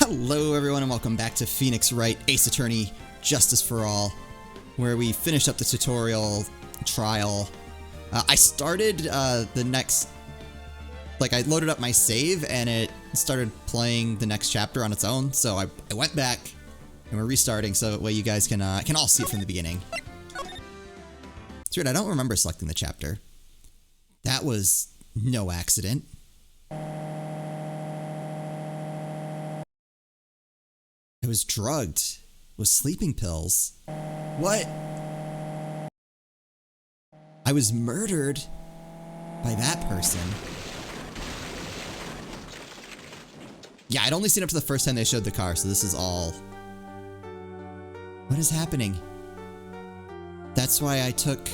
Hello everyone and welcome back to Phoenix Wright, Ace Attorney, Justice for All, where we finished up the tutorial trial. I started the next, I loaded up my save and it started playing the next chapter on its own, so I went back and we're restarting so that way you guys can all see it from the beginning. It's weird, I don't remember selecting the chapter. That was no accident. I was drugged with sleeping pills. What? I was murdered by that person. Yeah, I'd only seen up to the first time they showed the car, so this is all... What is happening? That's why I took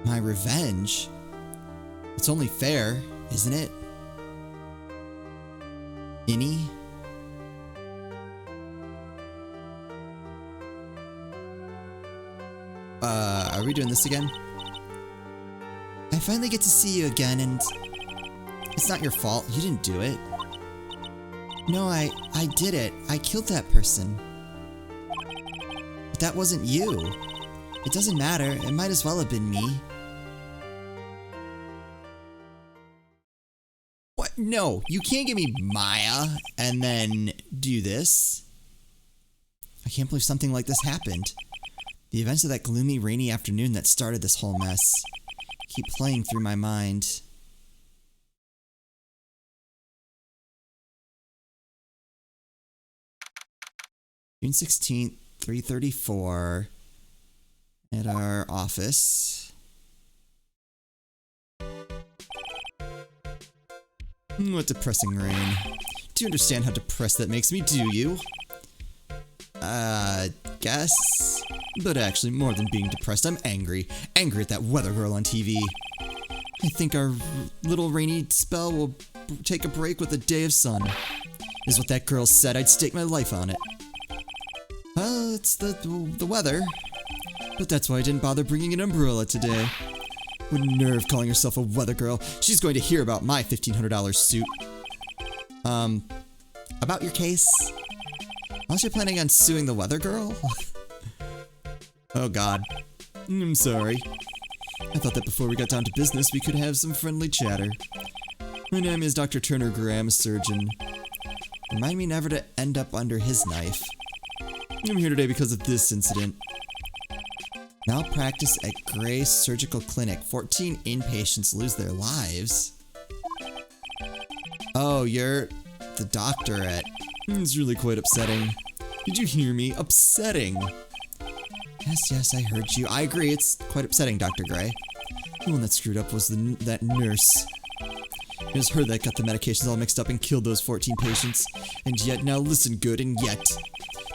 my revenge. It's only fair, isn't it? Innie? Are we doing this again? I finally get to see you again, and it's not your fault. You didn't do it. No, I did it. I killed that person. But that wasn't you. It doesn't matter. It might as well have been me. What? No, you can't give me Maya and then do this. I can't believe something like this happened. The events of that gloomy, rainy afternoon that started this whole mess keep playing through my mind. June 16th, 3:34 at our office. What depressing rain. Do you understand how depressed that makes me, do you? Guess. But actually, more than being depressed, I'm angry. Angry at that weather girl on TV. I think our little rainy spell will take a break with a day of sun. Is what that girl said. I'd stake my life on it. It's the weather. But that's why I didn't bother bringing an umbrella today. What nerve calling herself a weather girl. She's going to hear about my $1,500 suit. About your case? Unless you're planning on suing the weather girl? Oh god. I'm sorry. I thought that before we got down to business, we could have some friendly chatter. My name is Dr. Turner Graham, a surgeon. Remind me never to end up under his knife. I'm here today because of this incident. Malpractice at Gray Surgical Clinic. 14 inpatients lose their lives. Oh, you're the doctor at... It's really quite upsetting. Did you hear me? Upsetting. Yes, I heard you. I agree, it's quite upsetting, Dr. Gray. The one that screwed up was that nurse. It was her that got the medications all mixed up and killed those 14 patients. And yet, now listen good, and yet...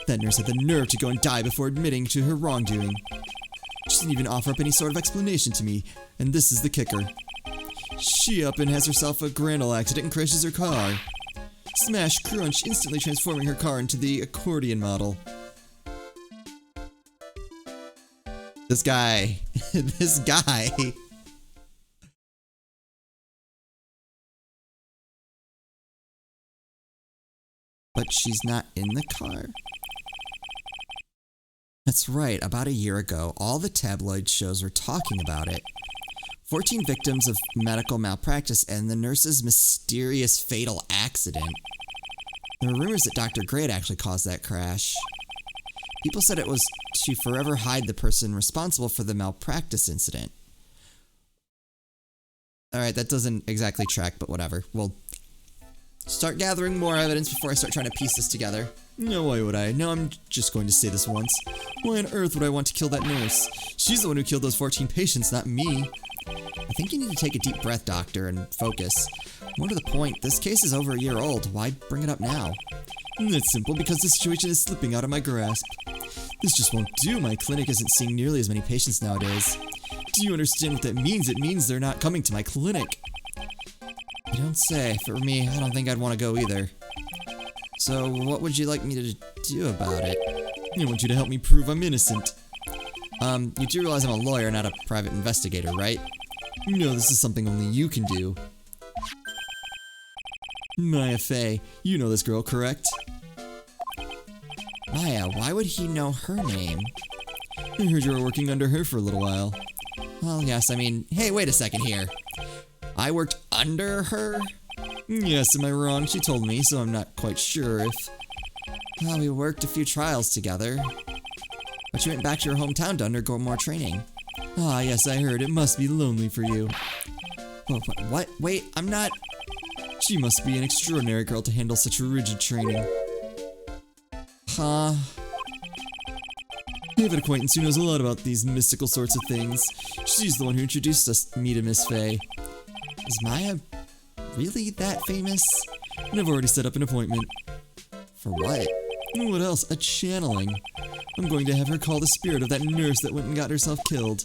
That nurse had the nerve to go and die before admitting to her wrongdoing. She didn't even offer up any sort of explanation to me, and this is the kicker. She up and has herself a grand ol' accident and crashes her car. Smash crunch, instantly transforming her car into the accordion model. This guy. This guy. But she's not in the car. That's right, about a year ago, all the tabloid shows were talking about it. 14 victims of medical malpractice and the nurse's mysterious fatal accident. There were rumors that Dr. Gray had actually caused that crash. People said it was to forever hide the person responsible for the malpractice incident. Alright, that doesn't exactly track, but whatever. We'll start gathering more evidence before I start trying to piece this together. No, why would I? No, I'm just going to say this once. Why on earth would I want to kill that nurse? She's the one who killed those 14 patients, not me. I think you need to take a deep breath, doctor, and focus. More to the point, this case is over a year old. Why bring it up now? It's simple, because the situation is slipping out of my grasp. This just won't do. My clinic isn't seeing nearly as many patients nowadays. Do you understand what that means? It means they're not coming to my clinic. You don't say. For me, I don't think I'd want to go either. So, what would you like me to do about it? I want you to help me prove I'm innocent. You do realize I'm a lawyer, not a private investigator, right? No, this is something only you can do. Maya Fey, you know this girl, correct? Maya, why would he know her name? I heard you were working under her for a little while. Well, yes, I mean, hey, wait a second here. I worked under her? Yes, am I wrong? She told me, so I'm not quite sure if... Well, we worked a few trials together. But you went back to your hometown to undergo more training. Ah, yes, I heard. It must be lonely for you. Oh, what? Wait, I'm not... She must be an extraordinary girl to handle such rigid training. Huh? We have an acquaintance who knows a lot about these mystical sorts of things. She's the one who introduced me to Miss Fey. Is Maya really that famous? And I've already set up an appointment. For what? What else? A channeling. I'm going to have her call the spirit of that nurse that went and got herself killed.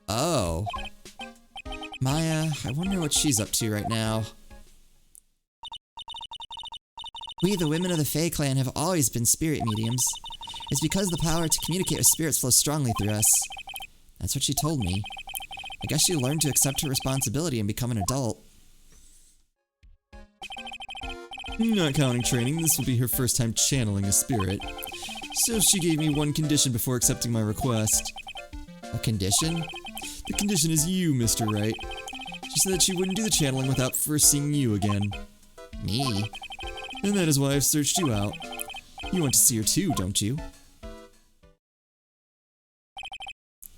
Oh. Maya, I wonder what she's up to right now. We, the women of the Fey clan, have always been spirit mediums. It's because the power to communicate with spirits flows strongly through us. That's what she told me. I guess she learned to accept her responsibility and become an adult. Not counting training, this will be her first time channeling a spirit. So she gave me one condition before accepting my request. A condition? The condition is you, Mr. Wright. She said that she wouldn't do the channeling without first seeing you again. Me? And that is why I've searched you out. You want to see her too, don't you?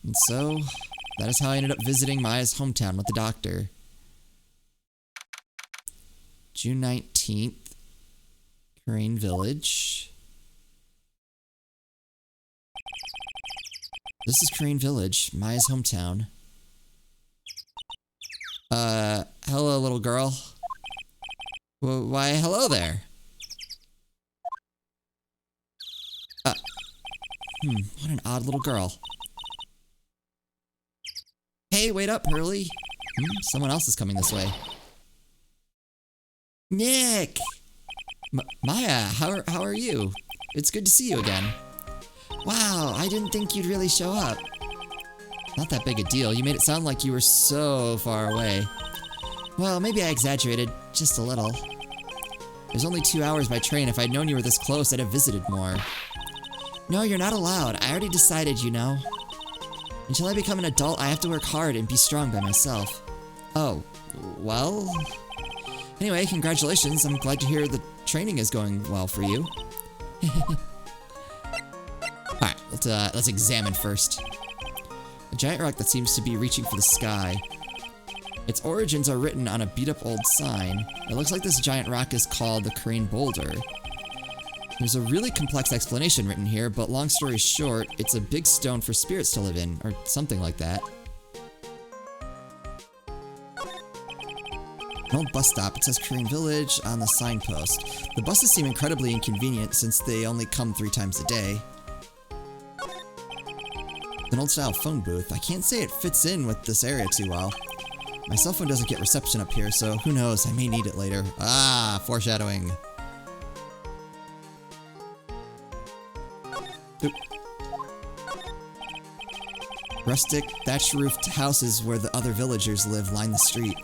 And so, that is how I ended up visiting Maya's hometown with the doctor. June 19th. Crane Village. This is Crane Village, Maya's hometown. Hello, little girl. Why, hello there. What an odd little girl. Hey, wait up, Hurley. Someone else is coming this way. Nick! Maya, how are you? It's good to see you again. Wow, I didn't think you'd really show up. Not that big a deal. You made it sound like you were so far away. Well, maybe I exaggerated just a little. There's only 2 hours by train. If I'd known you were this close, I'd have visited more. No, you're not allowed. I already decided, you know. Until I become an adult, I have to work hard and be strong by myself. Oh, well... Anyway, congratulations. I'm glad to hear the training is going well for you. Alright, let's examine first. A giant rock that seems to be reaching for the sky. Its origins are written on a beat-up old sign. It looks like this giant rock is called the Crane Boulder. There's a really complex explanation written here, but long story short, it's a big stone for spirits to live in, or something like that. An old bus stop. It says Crane Village on the signpost. The buses seem incredibly inconvenient since they only come 3 times a day. An old-style phone booth. I can't say it fits in with this area too well. My cell phone doesn't get reception up here, so who knows, I may need it later. Ah, foreshadowing. Oop. Rustic, thatch-roofed houses where the other villagers live line the street.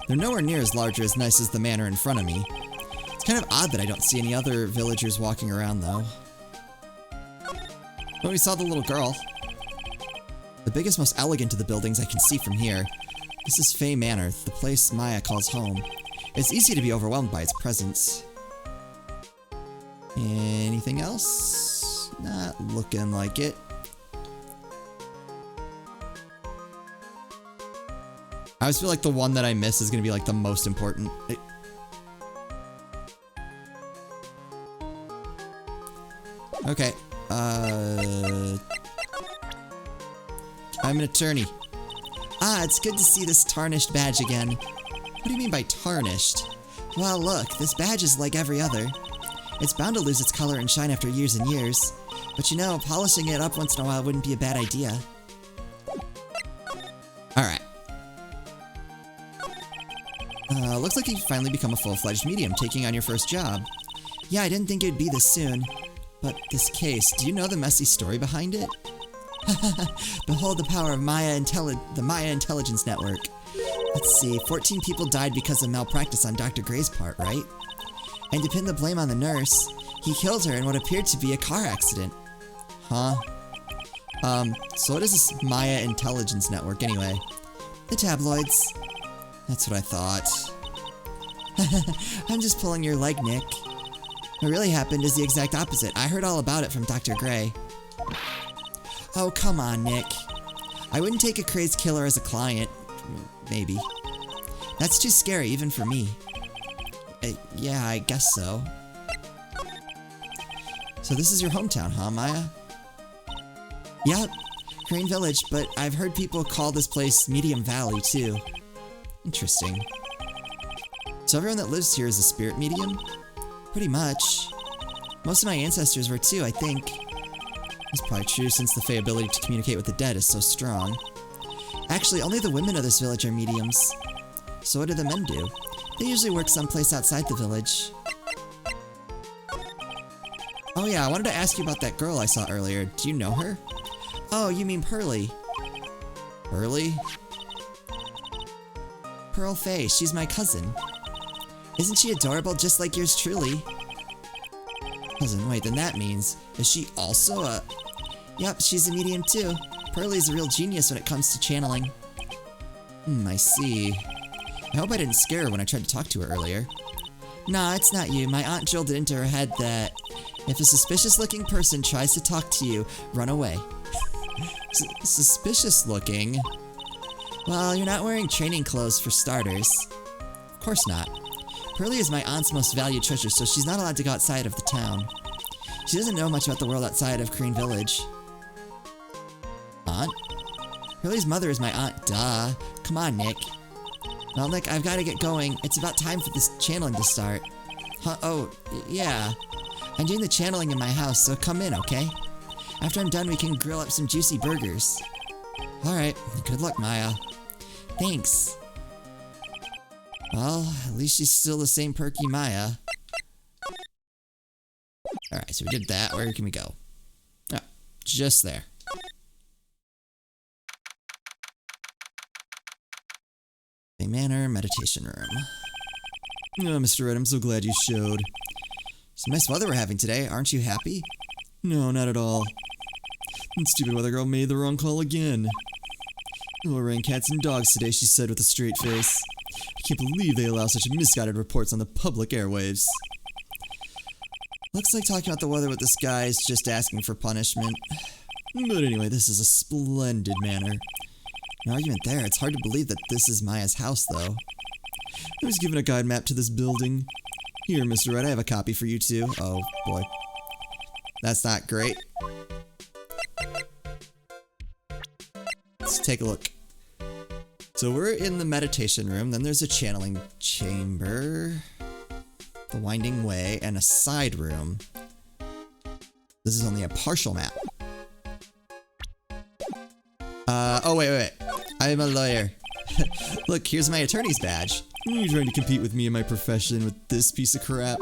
They're nowhere near as large or as nice as the manor in front of me. It's kind of odd that I don't see any other villagers walking around, though. Oh, we saw the little girl. The biggest, most elegant of the buildings I can see from here. This is Fey Manor, the place Maya calls home. It's easy to be overwhelmed by its presence. Anything else? Not looking like it. I always feel like the one that I miss is going to be like the most important. Okay. I'm an attorney. Ah, it's good to see this tarnished badge again. What do you mean by tarnished? Well, look, this badge is like every other. It's bound to lose its color and shine after years and years. But you know, polishing it up once in a while wouldn't be a bad idea. Alright. Looks like you've finally become a full-fledged medium, taking on your first job. Yeah, I didn't think it'd be this soon. But this case, do you know the messy story behind it? Behold the power of the Maya Intelligence Network. Let's see, 14 people died because of malpractice on Dr. Gray's part, right? And to pin the blame on the nurse, he killed her in what appeared to be a car accident. Huh? So what is this Maya Intelligence Network anyway? The tabloids. That's what I thought. I'm just pulling your leg, Nick. What really happened is the exact opposite. I heard all about it from Dr. Gray. Oh, come on, Nick. I wouldn't take a crazed killer as a client. Maybe. That's too scary, even for me. Yeah, I guess so. So this is your hometown, huh, Maya? Yep, Crane Village, but I've heard people call this place Medium Valley, too. Interesting. So everyone that lives here is a spirit medium? Pretty much. Most of my ancestors were too, I think. That's probably true since the Fae ability to communicate with the dead is so strong. Actually, only the women of this village are mediums. So what do the men do? They usually work someplace outside the village. Oh yeah, I wanted to ask you about that girl I saw earlier. Do you know her? Oh, you mean Pearly. Pearly? Pearl Faye, she's my cousin. Isn't she adorable just like yours truly? Cousin, wait, then that means, is she also a... Yep, she's a medium too. Pearly's a real genius when it comes to channeling. I see. I hope I didn't scare her when I tried to talk to her earlier. Nah, it's not you. My aunt drilled it into her head that if a suspicious-looking person tries to talk to you, run away. Suspicious-looking? Well, you're not wearing training clothes for starters. Of course not. Pearly is my aunt's most valued treasure, so she's not allowed to go outside of the town. She doesn't know much about the world outside of Crane Village. Aunt? Pearly's mother is my aunt, duh. Come on, Nick. Well, Nick, I've got to get going. It's about time for this channeling to start. Huh? Oh, yeah. I'm doing the channeling in my house, so come in, okay? After I'm done, we can grill up some juicy burgers. Alright, good luck, Maya. Thanks. Well, at least she's still the same perky Maya. Alright, so we did that. Where can we go? Oh, just there. A manor meditation room. Oh, Mr. Red, I'm so glad you showed. Some nice weather we're having today. Aren't you happy? No, not at all. That stupid weather girl made the wrong call again. Oh, it ran cats and dogs today, she said with a straight face. I can't believe they allow such misguided reports on the public airwaves. Looks like talking about the weather with this guy is just asking for punishment. But anyway, this is a splendid manor. No argument there. It's hard to believe that this is Maya's house, though. I was given a guide map to this building. Here, Mr. Red, I have a copy for you, too. Oh, boy. That's not great. Let's take a look. So we're in the meditation room, then there's a channeling chamber, the winding way, and a side room. This is only a partial map. Oh, wait. I'm a lawyer. Look, here's my attorney's badge. You're trying to compete with me in my profession with this piece of crap.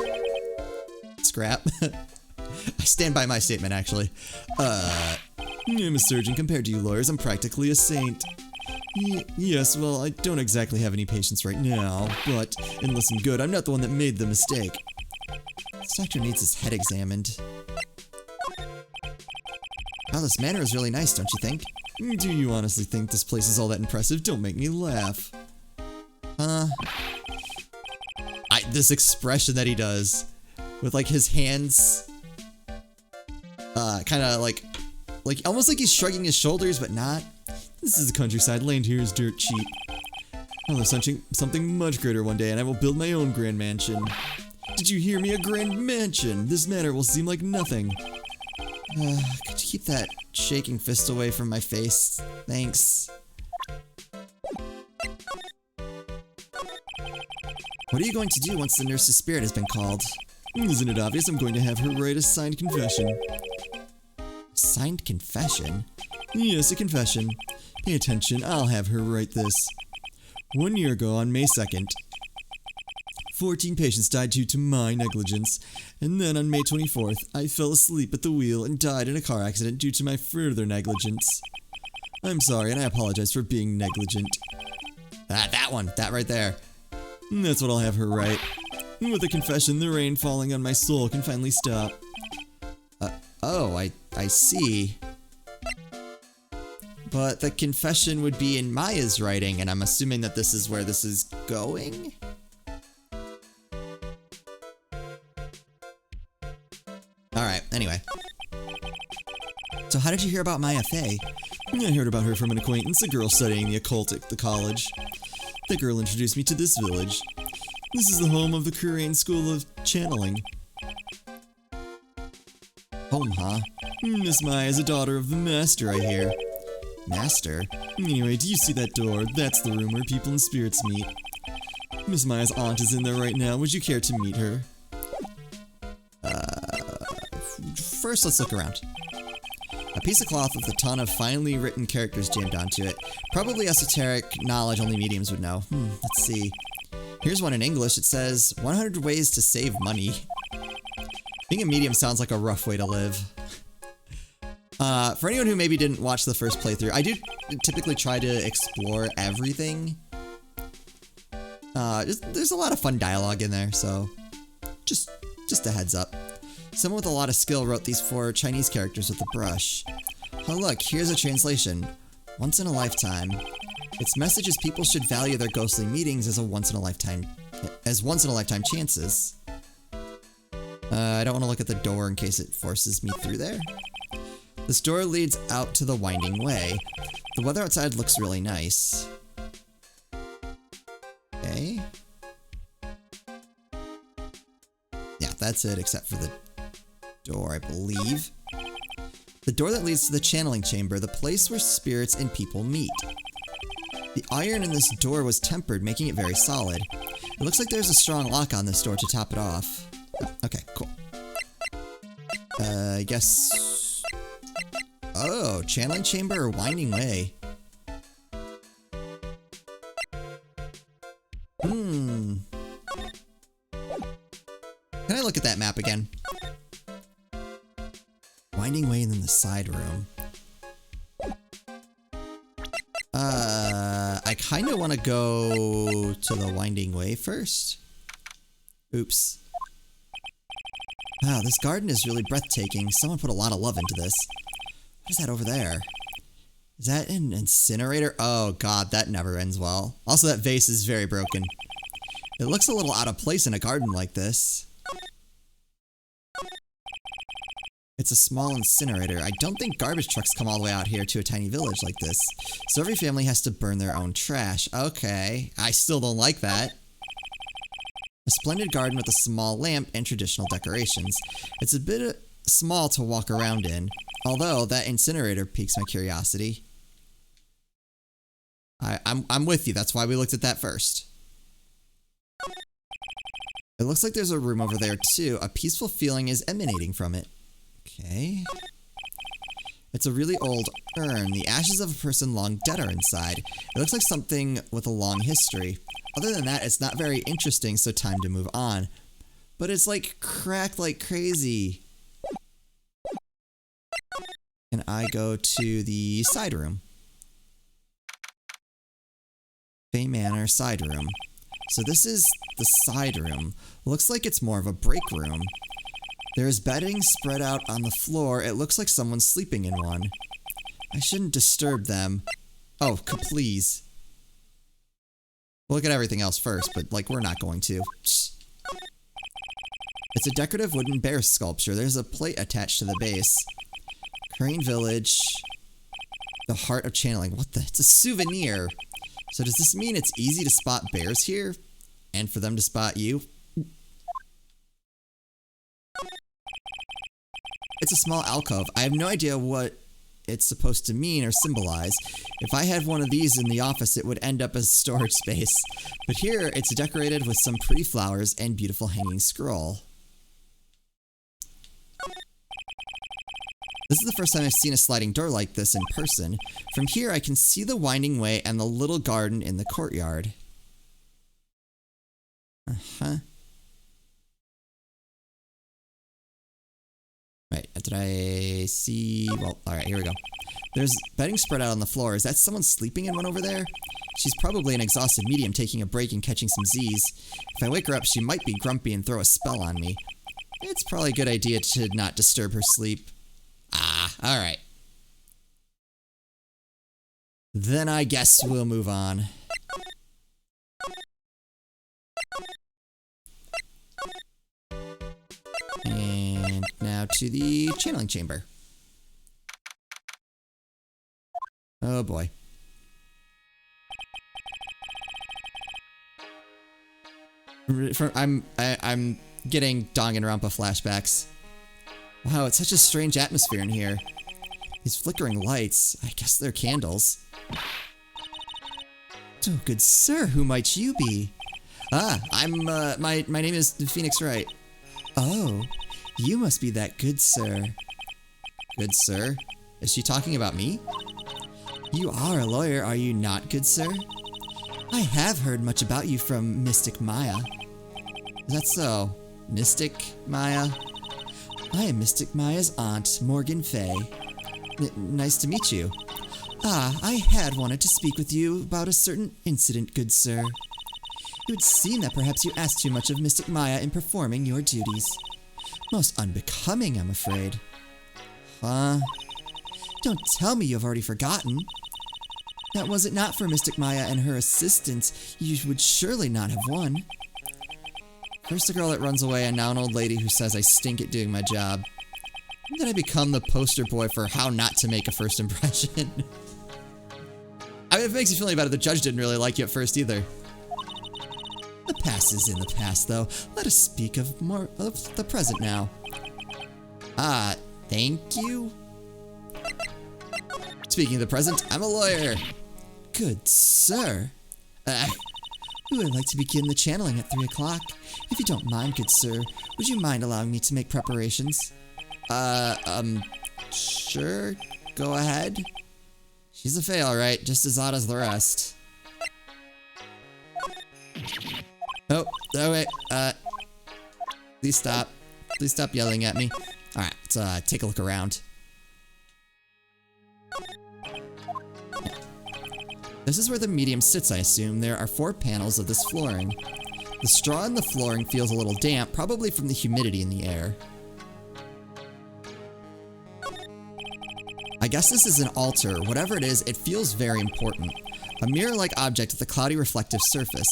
Scrap? I stand by my statement, actually. I'm a surgeon. Compared to you lawyers, I'm practically a saint. Yes, well, I don't exactly have any patients right now, but, and listen good, I'm not the one that made the mistake. This doctor needs his head examined. Wow, this manor is really nice, don't you think? Do you honestly think this place is all that impressive? Don't make me laugh. This expression that he does, with like his hands, kind of like almost like he's shrugging his shoulders, but not. This is the countryside. Land here is dirt cheap. I'll have something much greater one day, and I will build my own grand mansion. Did you hear me? A grand mansion! This manor will seem like nothing. Could you keep that shaking fist away from my face? Thanks. What are you going to do once the nurse's spirit has been called? Isn't it obvious? I'm going to have her write a signed confession. Signed confession? Yes, a confession. Pay attention, I'll have her write this. 1 year ago, on May 2nd, 14 patients died due to my negligence, and then on May 24th, I fell asleep at the wheel and died in a car accident due to my further negligence. I'm sorry, and I apologize for being negligent. Ah, that one. That right there. That's what I'll have her write. With a confession, the rain falling on my soul can finally stop. Oh, I see. But the confession would be in Maya's writing, and I'm assuming that this is where this is going? Alright, anyway. So how did you hear about Maya Fey? I heard about her from an acquaintance, a girl studying the occult at the college. The girl introduced me to this village. This is the home of the Korean School of Channeling. Home, huh? Miss Maya is a daughter of the master, I hear. Master? Anyway, do you see that door? That's the room where people and spirits meet. Miss Maya's aunt is in there right now. Would you care to meet her? First, let's look around. A piece of cloth with a ton of finely written characters jammed onto it. Probably esoteric knowledge only mediums would know. Let's see. Here's one in English. It says, 100 ways to save money. Being a medium sounds like a rough way to live. For anyone who maybe didn't watch the first playthrough, I do typically try to explore everything. There's a lot of fun dialogue in there, so just a heads up. Someone with a lot of skill wrote these 4 Chinese characters with a brush. Oh look, here's a translation. Once in a lifetime. Its message is people should value their ghostly meetings as once in a lifetime chances. I don't want to look at the door in case it forces me through there. This door leads out to the winding way. The weather outside looks really nice. Okay. Yeah, that's it except for the door, I believe. The door that leads to the channeling chamber, the place where spirits and people meet. The iron in this door was tempered, making it very solid. It looks like there's a strong lock on this door to top it off. Okay, cool. I guess... Oh, channeling chamber or winding way? Can I look at that map again? Winding way and then the side room. I kind of want to go to the winding way first. Oops. Wow, this garden is really breathtaking. Someone put a lot of love into this. What is that over there? Is that an incinerator? Oh god, that never ends well. Also, that vase is very broken. It looks a little out of place in a garden like this. It's a small incinerator. I don't think garbage trucks come all the way out here to a tiny village like this. So every family has to burn their own trash. Okay, I still don't like that. A splendid garden with a small lamp and traditional decorations. It's a bit small to walk around in, although that incinerator piques my curiosity. I'm with you, that's why we looked at that first. It looks like there's a room over there too. A peaceful feeling is emanating from it. Okay. It's a really old urn. The ashes of a person long dead are inside. It looks like something with a long history. Other than that, it's not very interesting, so time to move on. But it's like cracked like crazy. Can I go to the side room? Fay Manor side room. So this is the side room. Looks like it's more of a break room. There is bedding spread out on the floor. It looks like someone's sleeping in one. I shouldn't disturb them. Oh, please. We'll look at everything else first, but, like, we're not going to. It's a decorative wooden bear sculpture. There's a plate attached to the base. Crane Village. The heart of channeling. What the? It's a souvenir. So does this mean it's easy to spot bears here? And for them to spot you? It's a small alcove. I have no idea what it's supposed to mean or symbolize. If I had one of these in the office, it would end up as storage space. But here, it's decorated with some pretty flowers and beautiful hanging scroll. This is the first time I've seen a sliding door like this in person. From here, I can see the winding way and the little garden in the courtyard. Uh-huh. Right, Did I see... Well, alright, here we go. There's bedding spread out on the floor. Is that someone sleeping in one over there? She's probably an exhausted medium taking a break and catching some Z's. If I wake her up, she might be grumpy and throw a spell on me. It's probably a good idea to not disturb her sleep. Ah, alright. Then I guess we'll move on. And now to the channeling chamber. Oh boy. I'm getting Danganronpa flashbacks. Wow, it's such a strange atmosphere in here. These flickering lights, I guess they're candles. Oh, good sir, who might you be? Ah, my name is Phoenix Wright. Oh, you must be that good sir. Good sir? Is she talking about me? You are a lawyer, are you not, good sir? I have heard much about you from Mystic Maya. Is that so? Mystic Maya? I am Mystic Maya's aunt, Morgan Fay. Nice to meet you. Ah, I had wanted to speak with you about a certain incident, good sir. It would seem that perhaps you asked too much of Mystic Maya in performing your duties. Most unbecoming, I'm afraid. Huh? Don't tell me you've already forgotten. That was it not for Mystic Maya and her assistants, you would surely not have won. First a girl that runs away and now an old lady who says I stink at doing my job. Then I become the poster boy for how not to make a first impression. I mean, if it makes you feel any better, the judge didn't really like you at first either. The past is in the past, though. Let us speak of more of the present now. Ah, thank you? Speaking of the present, I'm a lawyer. Good sir. We would like to begin the channeling at 3 o'clock. If you don't mind, good sir, would you mind allowing me to make preparations? Sure. Go ahead. She's a fail, right? Just as odd as the rest. Oh, wait, please stop. Please stop yelling at me. Alright, let's, take a look around. This is where the medium sits, I assume. There are 4 panels of this flooring. The straw in the flooring feels a little damp, probably from the humidity in the air. I guess this is an altar. Whatever it is, it feels very important. A mirror-like object with a cloudy reflective surface,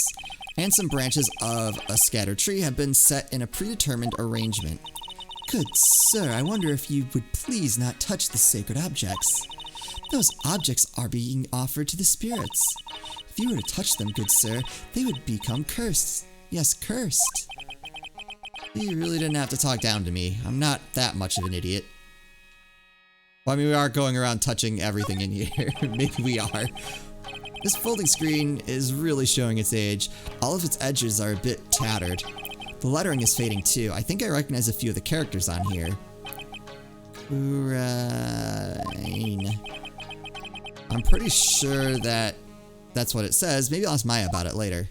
and some branches of a scattered tree have been set in a predetermined arrangement. Good sir, I wonder if you would please not touch the sacred objects. Those objects are being offered to the spirits. If you were to touch them, good sir, they would become cursed. Yes, cursed. You really didn't have to talk down to me. I'm not that much of an idiot. Well, I mean, we are going around touching everything in here. Maybe we are. This folding screen is really showing its age. All of its edges are a bit tattered. The lettering is fading too. I think I recognize a few of the characters on here. Urain. I'm pretty sure that that's what it says. Maybe I'll ask Maya about it later.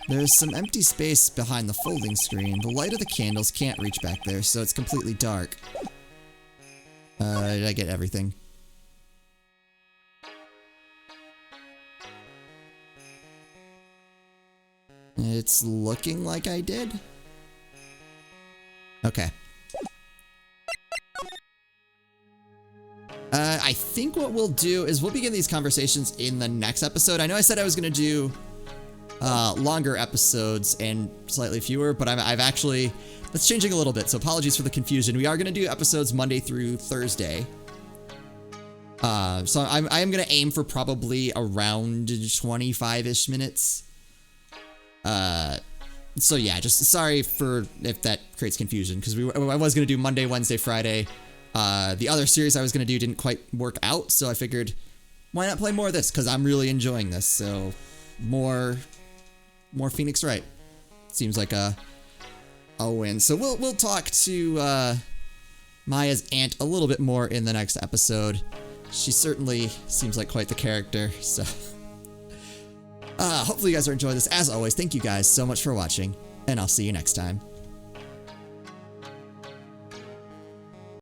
There's some empty space behind the folding screen. The light of the candles can't reach back there, so it's completely dark. Did I get everything? It's looking like I did. Okay. I think what we'll do is we'll begin these conversations in the next episode. I know I said I was going to do longer episodes and slightly fewer, but I've actually, that's changing a little bit, so apologies for the confusion. We are going to do episodes Monday through Thursday. So I am going to aim for probably around 25-ish minutes. So yeah, just sorry for if that creates confusion, because I was going to do Monday, Wednesday, Friday. The other series I was going to do didn't quite work out, so I figured, why not play more of this? Because I'm really enjoying this, so more Phoenix Wright. Seems like a win. So we'll talk to Maya's aunt a little bit more in the next episode. She certainly seems like quite the character, so hopefully you guys are enjoying this. As always, thank you guys so much for watching, and I'll see you next time.